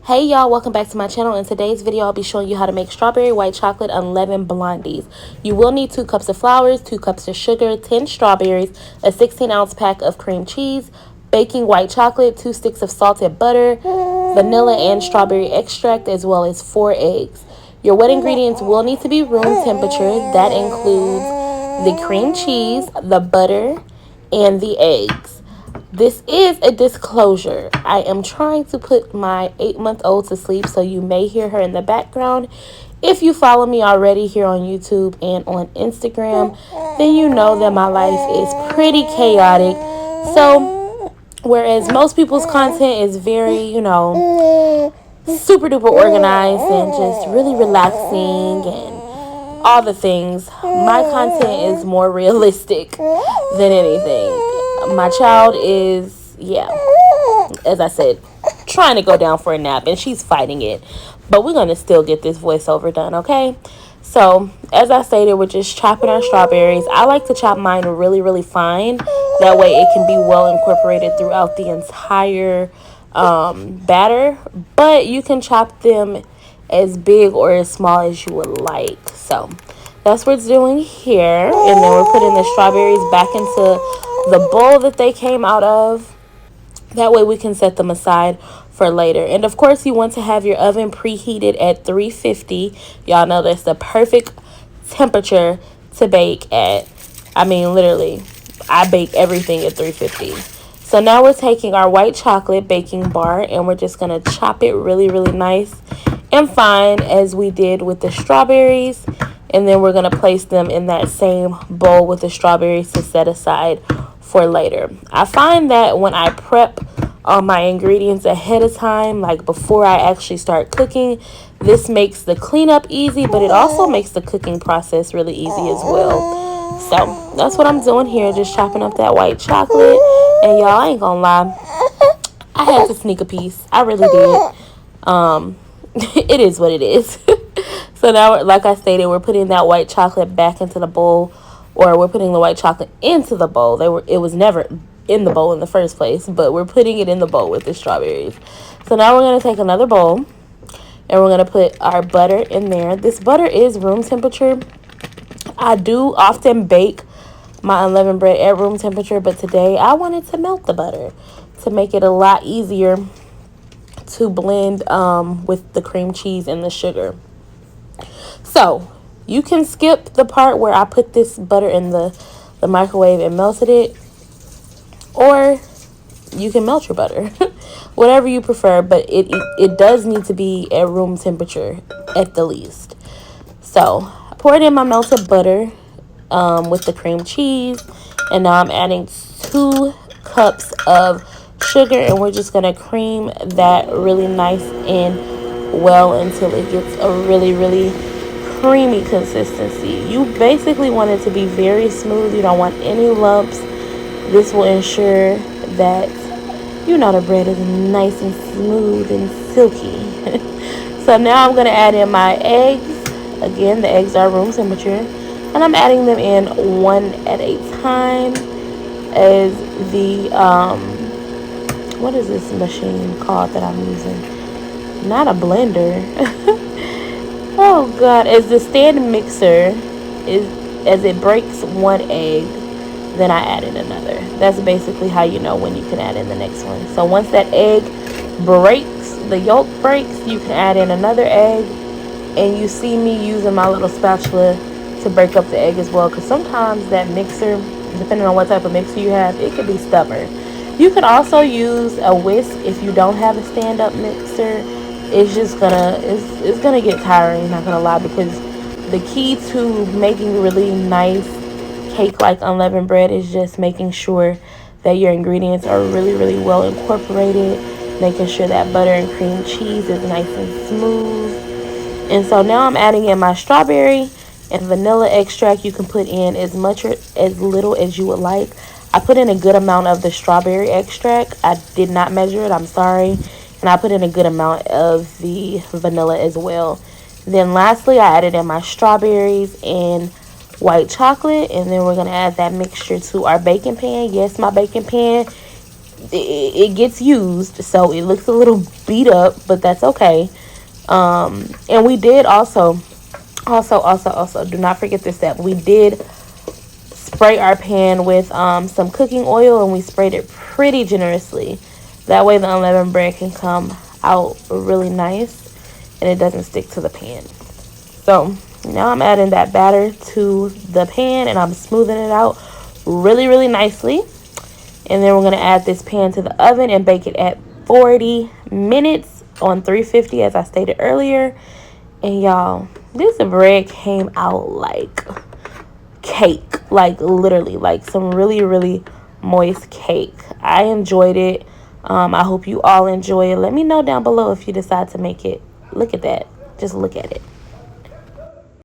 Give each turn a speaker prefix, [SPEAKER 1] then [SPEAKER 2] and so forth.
[SPEAKER 1] Hey y'all, welcome back to my channel. In today's video, I'll be showing you how to make strawberry white chocolate unleavened blondies. You will need 2 cups of flour, 2 cups of sugar, 10 strawberries, a 16-ounce pack of cream cheese, baking white chocolate, 2 sticks of salted butter, vanilla and strawberry extract, as well as 4 eggs. Your wet ingredients will need to be room temperature. That includes the cream cheese, the butter, and the eggs. This is a disclosure. I am trying to put my 8-month-old to sleep, so you may hear her in the background. If you follow me already here on YouTube and on Instagram, then you know that my life is pretty chaotic. So, whereas most people's content is very, super duper organized and just really relaxing and all the things, my content is more realistic than anything. My child is, as I said, trying to go down for a nap, and she's fighting it. But we're going to still get this voiceover done, okay? So, as I stated, we're just chopping our strawberries. I like to chop mine really, really fine. That way it can be well incorporated throughout the entire batter. But you can chop them as big or as small as you would like. So, that's what it's doing here. And then we're putting the strawberries back into the bowl that they came out of. That way we can set them aside for later. And of course, you want to have your oven preheated at 350. Y'all know that's the perfect temperature to bake at. I mean, literally, I bake everything at 350. So now we're taking our white chocolate baking bar and we're just going to chop it really, really nice and fine as we did with the strawberries. And then we're going to place them in that same bowl with the strawberries to set aside for later. I find that when I prep all my ingredients ahead of time, like before I actually start cooking, this makes the cleanup easy, but it also makes the cooking process really easy as well. So that's what I'm doing here, just chopping up that white chocolate. And y'all, I ain't gonna lie, I had to sneak a piece. I really did. It is what it is. So now, like I stated, we're putting that white chocolate back into the bowl, or we're putting the white chocolate into the bowl. It was never in the bowl in the first place, but we're putting it in the bowl with the strawberries. So now we're going to take another bowl, and we're going to put our butter in there. This butter is room temperature. I do often bake my unleavened bread at room temperature, but today I wanted to melt the butter to make it a lot easier to blend with the cream cheese and the sugar. So you can skip the part where I put this butter in the microwave and melted it, or you can melt your butter, whatever you prefer, but it does need to be at room temperature at the least. So I poured in my melted butter with the cream cheese, and now I'm adding 2 cups of sugar, and we're just going to cream that really nice and well until it gets a really, really creamy consistency. You basically want it to be very smooth. You don't want any lumps. This will ensure that the bread is nice and smooth and silky. So now I'm going to add in my eggs. Again, the eggs are room temperature, and I'm adding them in one at a time as the what is this machine called that I'm using? Not a blender. Oh God, as the stand mixer as it breaks one egg, then I add in another. That's basically how you know when you can add in the next one. So once that egg breaks, the yolk breaks, you can add in another egg. And you see me using my little spatula to break up the egg as well, because sometimes that mixer, depending on what type of mixer you have, it can be stubborn. You can also use a whisk if you don't have a stand-up mixer. It's just it's gonna get tiring, not gonna lie, because the key to making really nice cake-like unleavened bread is just making sure that your ingredients are really, really well incorporated, making sure that butter and cream cheese is nice and smooth. And so now I'm adding in my strawberry and vanilla extract. You can put in as much or as little as you would like. I put in a good amount of the strawberry extract. I did not measure it, I'm sorry. And I put in a good amount of the vanilla as well. Then lastly, I added in my strawberries and white chocolate. And then we're going to add that mixture to our baking pan. Yes, my baking pan it gets used, so it looks a little beat up, but that's okay. And we did also do not forget this step. We did spray our pan with some cooking oil, and we sprayed it pretty generously. That way the unleavened bread can come out really nice and it doesn't stick to the pan. So now I'm adding that batter to the pan and I'm smoothing it out really, really nicely. And then we're going to add this pan to the oven and bake it at 40 minutes on 350, as I stated earlier. And y'all, this bread came out like cake, like literally like some really, really moist cake. I enjoyed it. I hope you all enjoy it. Let me know down below if you decide to make it. Look at that. Just look at it.